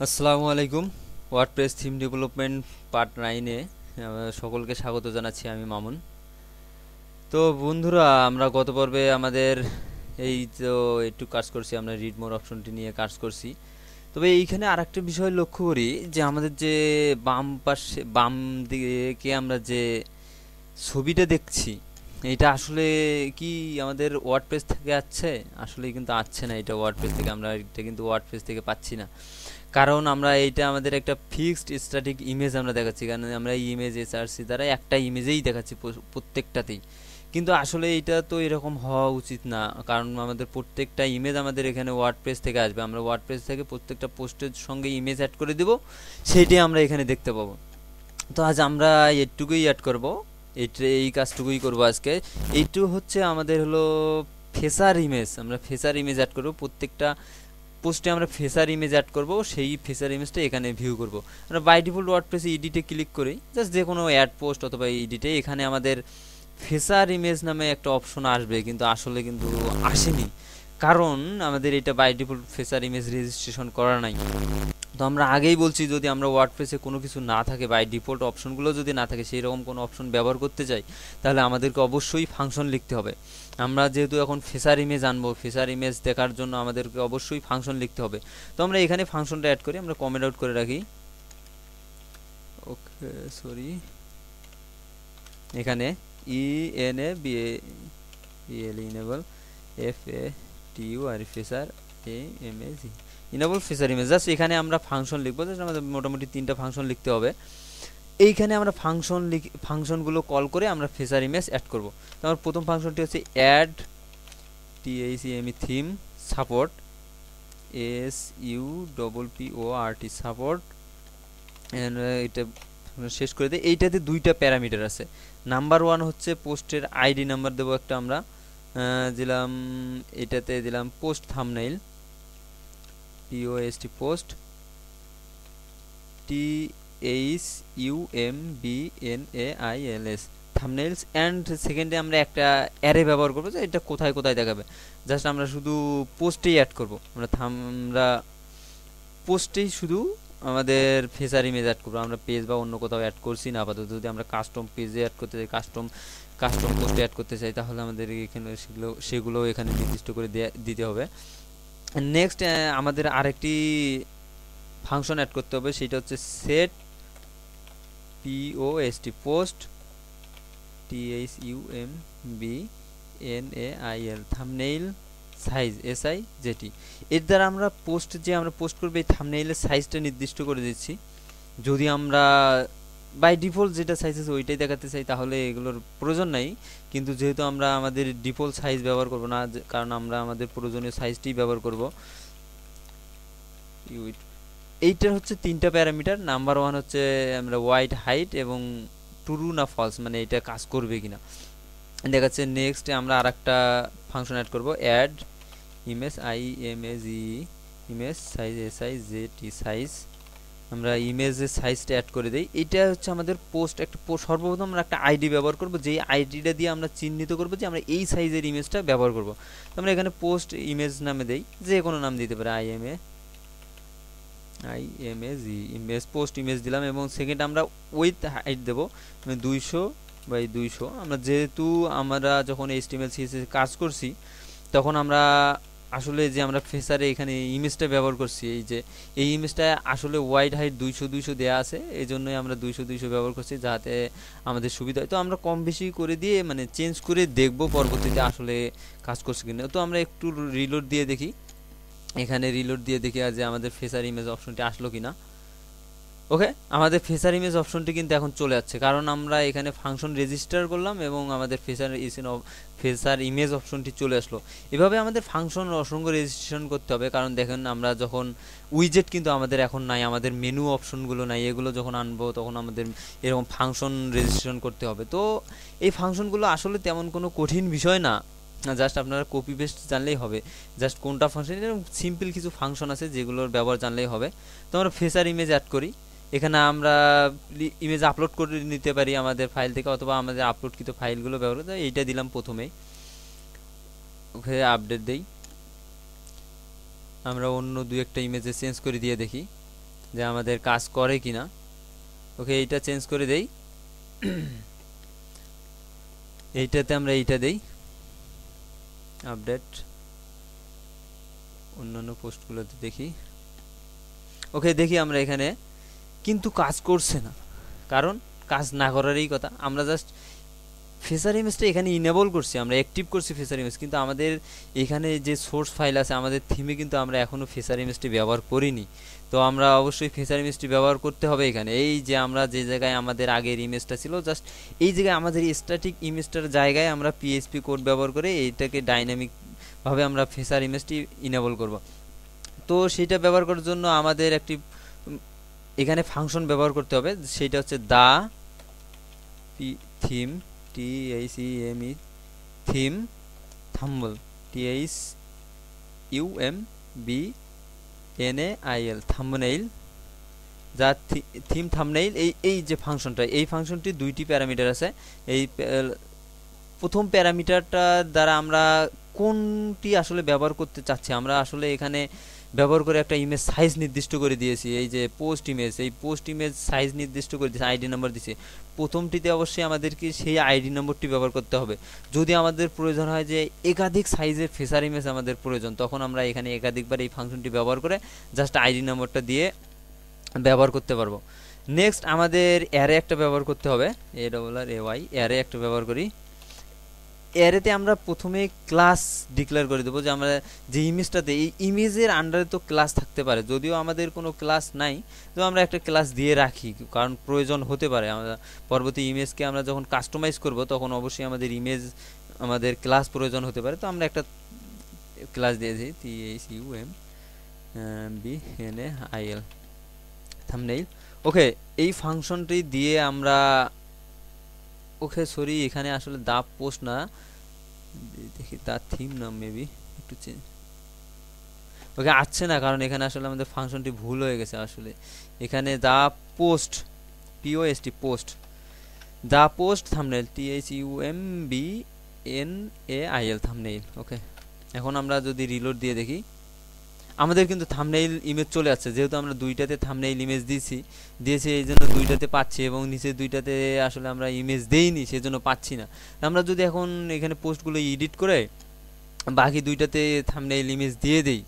আসসালামু আলাইকুম। WordPress theme development part 9-এ সকলকে স্বাগত জানাচ্ছি। আমি মামুন। তো বন্ধুরা, আমরা গত পর্বে আমাদের এই তো একটু কাজ করছি, আমরা রিড মোর অপশনটি নিয়ে কাজ করছি। তবে এইখানে আরেকটা বিষয় লক্ষ্য করি যে আমাদের যে বাম পাশে বাম দিকে আমরা যে ছবিটা দেখছি, এটা আসলে কি আমাদের ওয়ার্ডপ্রেস থেকে আসছে? আসলে কিন্তু আসছে না, এটা ওয়ার্ডপ্রেস থেকে আমরা এটা কিন্তু ওয়ার্ডপ্রেস থেকে পাচ্ছি না। কারণ আমরা এইটা আমাদের একটা ফিক্সড স্ট্যাটিক ইমেজ আমরা দেখাচ্ছি, কারণ আমরা ইমেজ এসআরসি দ্বারা একটা ইমেজেই দেখাচ্ছি প্রত্যেকটাতেই। কিন্তু আসলে এটা তো এরকম হওয়া উচিত না, কারণ আমাদের প্রত্যেকটা ইমেজ আমাদের এখানে ওয়ার্ডপ্রেস থেকে আসবে। আমরা ওয়ার্ডপ্রেস থেকে প্রত্যেকটা পোস্টের সঙ্গে ইমেজ অ্যাড করে দেব, সেইটাই আমরা এখানে দেখতে পাবো। তো আজ আমরা এইটুকুই অ্যাড করব, এই কাজটুকুই করব আজকে। এইটু হচ্ছে আমাদের হলো ফেসার ইমেজ। আমরা ফেসার ইমেজ অ্যাড করব, প্রত্যেকটা পোস্টে আমরা ফেসার ইমেজ অ্যাড করব, সেই ফেসার ইমেজটা এখানে ভিউ করব। আমরা বাই ডিফল্ট ওয়ার্ডপ্রেসে এডিটে ক্লিক করি, জাস্ট যে কোনো অ্যাড পোস্ট অথবা এডিটে এখানে আমাদের ফেসার ইমেজ নামে একটা অপশন আসবে, কিন্তু আসলে কিন্তু আসেনি, কারণ আমাদের এটা বাই ডিফল্ট ফেসার ইমেজ রেজিস্ট্রেশন করা নাই। তো আমরা আগেই বলছি, যদি আমরা ওয়ার্ডপ্রেসে কোনো কিছু না থাকে, বাই ডিফল্ট অপশনগুলো যদি না থাকে, সেই রকম কোনো অপশন ব্যবহার করতে চাই, তাহলে আমাদেরকে অবশ্যই ফাংশন লিখতে হবে। আমরা যেহেতু এখন ফেসার ইমেজ আনবো, ফেসার ইমেজ দেখার জন্য আমাদেরকে অবশ্যই ফাংশন লিখতে হবে। তো আমরা এখানে ফাংশনটা অ্যাড করি, আমরা কমেন্ট আউট করে রাখি। ওকে, সরি, এখানে enable F A T U R feature A M A G, enable feature image. Just এখানে আমরা ফাংশন লিখবো, জাস্ট আমাদের মোটামুটি 3টা ফাংশন লিখতে হবে। এইখানে আমরা ফাংশনগুলো কল করে আমরা ফেসার ইমেজ অ্যাড করব। তো আমার প্রথম ফাংশনটি হচ্ছে add THEME theme support, SUPPORT support. এটা শেষ করে দিই। এইটাতে 2টা প্যারামিটার আছে। নাম্বার 1 হচ্ছে পোস্টের আইডি নাম্বার দেবো একটা, আমরা দিলাম, এটাতে দিলাম post thumbnail, post THUMBNAILS থাম্বনেইলস। And সেকেন্ডে আমরা একটা অ্যারে ব্যবহার করবো, যে এটা কোথায় কোথায় দেখাবে। জাস্ট আমরা শুধু পোস্টেই অ্যাড করবো, আমরা পোস্টেই শুধু আমাদের ফেসার ইমেজ অ্যাড করবো। আমরা পেজ বা অন্য কোথাও অ্যাড করছি না আপাতত। যদি আমরা কাস্টম পেজে অ্যাড করতে চাই, কাস্টম কাস্টম পোস্টে অ্যাড করতে চাই, তাহলে আমাদের এখানে সেগুলো এখানে নির্দিষ্ট করে দিতে হবে। নেক্সট আমাদের আরেকটি ফাংশন অ্যাড করতে হবে, সেটা হচ্ছে set post THUMBNAIL thumbnail size SIZT। এর দ্বারা আমরা আমরা পোস্ট করবো, এই থাম্বনেইলের সাইজটা নির্দিষ্ট করে দিচ্ছি। যদি আমরা বাই ডিফল্ট যেটা সাইজ আছে ওইটাই দেখাতে চাই, তাহলে এগুলোর প্রয়োজন নাই। কিন্তু যেহেতু আমরা আমাদের ডিফল্ট সাইজ ব্যবহার করব না, কারণ আমরা আমাদের প্রয়োজনীয় সাইজটি ব্যবহার করব। এইটার হচ্ছে 3টা প্যারামিটার। নাম্বার 1 হচ্ছে আমরা হোয়াইট হাইট এবং ট্রু না ফলস, মানে এটা কাজ করবে কিনা দেখাচ্ছে। নেক্সট আমরা আরেকটা ফাংশন অ্যাড করব, add image image size SIZT size. আমরা ইমেজের সাইজটা অ্যাড করে দেই। এটা হচ্ছে আমাদের পোস্ট একটা সর্বপ্রথম আমরা একটা আইডি ব্যবহার করব, যেই আইডিটা দিয়ে আমরা চিহ্নিত করব যে আমরা এই সাইজের ইমেজটা ব্যবহার করব। তো আমরা এখানে পোস্ট ইমেজ নামে দেই, যে কোনো নাম দিতে পারে, IMAG ইমেজ, পোস্ট ইমেজ দিলাম। এবং সেকেন্ড আমরা উইথ হাইট দেবো, মানে 200/200। আমরা যেহেতু আমরা যখন HTML CSS কাজ করছি, তখন আমরা আসলে যে আমরা ফেসারে এখানে ইমেজটা ব্যবহার করছি, এই ইমেজটা আসলে ওয়াইড হাইট 200/200 দেওয়া আছে, এই জন্যই আমরা 200/200 ব্যবহার করছি, যাতে আমাদের সুবিধা হয়। তো আমরা কম বেশি করে দিয়ে মানে চেঞ্জ করে দেখব পরবর্তীতে আসলে কাজ করছে কিনা। তো আমরা একটু রিলোড দিয়ে দেখি, এখানে রিলোড দিয়ে দেখি যে আমাদের ফেসার ইমেজ অপশনটি আসলো কিনা। ওকে, আমাদের ফেসার ইমেজ অপশনটি কিন্তু এখন চলে যাচ্ছে, কারণ আমরা এখানে ফাংশন রেজিস্টার করলাম এবং আমাদের ফেসার ইমেজ অপশনটি চলে আসলো। এভাবে আমাদের ফাংশন অসংখ্য রেজিস্ট্রেশন করতে হবে, কারণ দেখেন আমরা যখন উইজেট কিন্তু আমাদের এখন নাই, আমাদের মেনু অপশনগুলো নাই, এগুলো যখন আনবো তখন আমাদের এরকম ফাংশন রেজিস্ট্রেশন করতে হবে। তো এই ফাংশনগুলো আসলে তেমন কোনো কঠিন বিষয় না, জাস্ট আপনারা কপি পেস্ট জানলেই হবে। জাস্ট কোনটা ফাংশন, এরকম সিম্পল কিছু ফাংশন আছে যেগুলোর ব্যবহার জানলেই হবে। তো আমরা ফেসার ইমেজ অ্যাড করি, এখানে আমরা ইমেজ আপলোড করে নিতে পারি আমাদের ফাইল থেকে, অথবা আমাদের আপলোডকৃত ফাইলগুলো ব্যবহার করতে। এইটা দিলাম প্রথমেই, ওকে আপডেট দেই। আমরা অন্য 2-1টা ইমেজে চেঞ্জ করে দিয়ে দেখি। যে আমাদের কাজ করে কিনা। ওকে, এইটা চেঞ্জ করে দেই, এইটাতে আমরা এইটা দেই আপডেট, অন্যান্য পোস্টগুলোতে দেখি। ওকে, দেখি আমরা এখানে কিন্তু কাজ করছে না, কারণ কাজ না করারই কথা। আমরা জাস্ট ফিচার ইমেজটা এখানে ইনেবল করছি, আমরা অ্যাক্টিভ করছি ফিচার ইমেজ, কিন্তু আমাদের এখানে যে সোর্স ফাইল আছে আমাদের থিমে কিন্তু আমরা এখনও ফিচার ইমেজটি ব্যবহার করিনি। তো আমরা অবশ্যই ফিচার ইমেজটি ব্যবহার করতে হবে এখানে। এই যে আমরা যে জায়গায় আমাদের আগের ইমেজটা ছিল, জাস্ট এই জায়গায় আমাদের স্ট্যাটিক ইমেজটার জায়গায় আমরা পিএইচপি কোড ব্যবহার করে এইটাকে ডাইনামিকভাবে আমরা ফিচার ইমেজটি ইনেবল করব। তো সেইটা ব্যবহার করার জন্য আমাদের একটি এখানে ফাংশন ব্যবহার করতে হবে, সেটা হচ্ছে দা থিম, THEME থিম থাম্বল, THUMBNAIL থাম্বনেইল, যা থিম থাম্বনেইল। এই যে ফাংশনটা, এই ফাংশনটি দুইটি প্যারামিটার আছে। এই প্রথম প্যারামিটারটা দ্বারা আমরা কোনটি আসলে ব্যবহার করতে চাচ্ছি, আমরা আসলে এখানে ব্যবহার করে একটা ইমেজ সাইজ নির্দিষ্ট করে দিয়েছি। এই যে পোস্ট ইমেজ, এই পোস্ট ইমেজ সাইজ নির্দিষ্ট করে দিয়েছি, আইডি নাম্বার দিয়েছি। প্রথমটিতে অবশ্যই আমাদেরকে সেই আইডি নম্বরটি ব্যবহার করতে হবে। যদি আমাদের প্রয়োজন হয় যে একাধিক সাইজের ফিচার ইমেজ আমাদের প্রয়োজন, তখন আমরা এখানে একাধিকবার এই ফাংশনটি ব্যবহার করে জাস্ট আইডি নম্বরটা দিয়ে ব্যবহার করতে পারবো। নেক্সট আমাদের অ্যারে একটা ব্যবহার করতে হবে, ARRAY অ্যারে একটা ব্যবহার করি। অ্যারেতে আমরা প্রথমে ক্লাস ডিক্লেয়ার করে দেবো, যে আমরা যে ইমেজটাতে, এই ইমেজের আন্ডারে তো ক্লাস থাকতে পারে, যদিও আমাদের কোনো ক্লাস নাই, তো আমরা একটা ক্লাস দিয়ে রাখি, কারণ প্রয়োজন হতে পারে। আমরা পরবর্তী ইমেজকে আমরা যখন কাস্টমাইজ করব তখন অবশ্যই আমাদের ক্লাস প্রয়োজন হতে পারে। তো আমরা একটা ক্লাস দিয়েছি THUMBNAIL থাম্বনেইল। ওকে, এই ফাংশনটি দিয়ে আমরা, ওকে সরি, এখানে আসলে দা পোস্ট না, দেখি তার থিম নাম মেবি একটু চেঞ্জ। ওকে, আসছে না, কারণ এখানে আসলে আমাদের ফাংশনটি ভুল হয়ে গেছে। আসলে এখানে the post, post, the post thumbnail, THUMBNAIL thumbnail. Okay, এখন আমরা যদি রিলোড দিয়ে দেখি, আমাদের কিন্তু থাম্বনেইল ইমেজ চলে আসছে, যেহেতু আমরা দুইটাতে থাম্বনেইল ইমেজ দিয়েছি এই জন্য দুইটাতে পাচ্ছি, এবং নিচে দুইটাতে আসলে আমরা ইমেজ দেইনি, সেজন্য পাচ্ছি না। আমরা যদি এখন এখানে পোস্টগুলো এডিট করে বাকি দুইটাতে থাম্বনেইল ইমেজ দিয়ে দেই,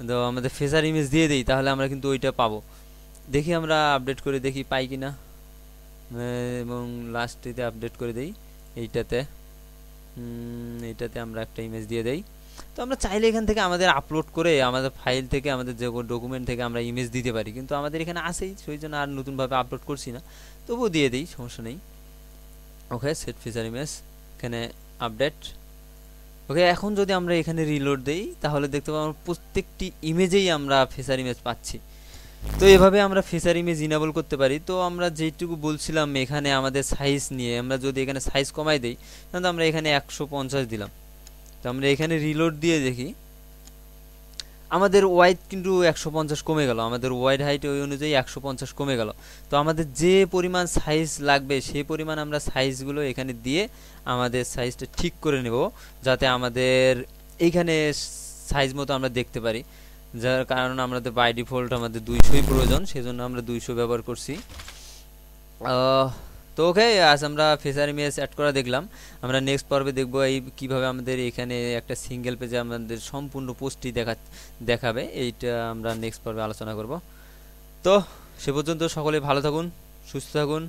তো আমাদের ফিচার ইমেজ দিয়ে দেই, তাহলে আমরা কিন্তু ওইটা পাবো। দেখি আমরা আপডেট করে দেখি পাই কিনা, এবং লাস্টেতে আপডেট করে দেই। এইটাতে আমরা একটা ইমেজ দিয়ে দেই। তো আমরা চাইলে এখান থেকে আমাদের আপলোড করে আমাদের ফাইল থেকে, আমাদের যে ডকুমেন্ট থেকে আমরা ইমেজ দিতে পারি, কিন্তু আমাদের এখানে আসেই, সেই জন্য আর নতুনভাবে আপলোড করছি না, তবুও দিয়ে দিই, সমস্যা নেই। ওকে, সেট ফিচার ইমেজ, এখানে আপডেট। ওকে, এখন যদি আমরা এখানে রিলোড দেই, তাহলে দেখতে পাবো প্রত্যেকটি ইমেজেই আমরা ফিচার ইমেজ পাচ্ছি। তো এভাবে আমরা ফিচার ইমেজ ইনেবল করতে পারি। তো আমরা যেটুকু বলছিলাম এখানে আমাদের সাইজ নিয়ে, আমরা যদি এখানে সাইজ কমাই দিই, তাহলে আমরা এখানে 150 দিলাম। তো আমরা এখানে রিলোড দিয়ে দেখি, আমাদের ওয়াইড কিন্তু 150 কমে গেল, আমাদের ওয়াইড হাইট ওই অনুযায়ী 150 কমে গেল। তো আমাদের যে পরিমাণ সাইজ লাগবে সেই পরিমাণ আমরা সাইজগুলো এখানে দিয়ে আমাদের সাইজটা ঠিক করে নেব, যাতে আমাদের এইখানে সাইজ মতো আমরা দেখতে পারি। যার কারণ আমাদের বাই ডিফল্ট আমাদের 200ই প্রয়োজন, সেজন্য আমরা 200 ব্যবহার করছি। তো ওকে, আজ আমরা ফিচার ইমেজ অ্যাড করা দেখলাম। আমরা নেক্সট পর্বে দেখব এই কিভাবে আমাদের এখানে একটা সিঙ্গেল পেজে আমাদের সম্পূর্ণ পোস্টটি দেখাবে। এইটা আমরা নেক্সট পর্বে আলোচনা করব। তো সে পর্যন্ত সকলে ভালো থাকুন, সুস্থ থাকুন,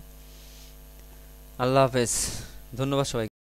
আল্লাহ হাফেজ, ধন্যবাদ সবাই।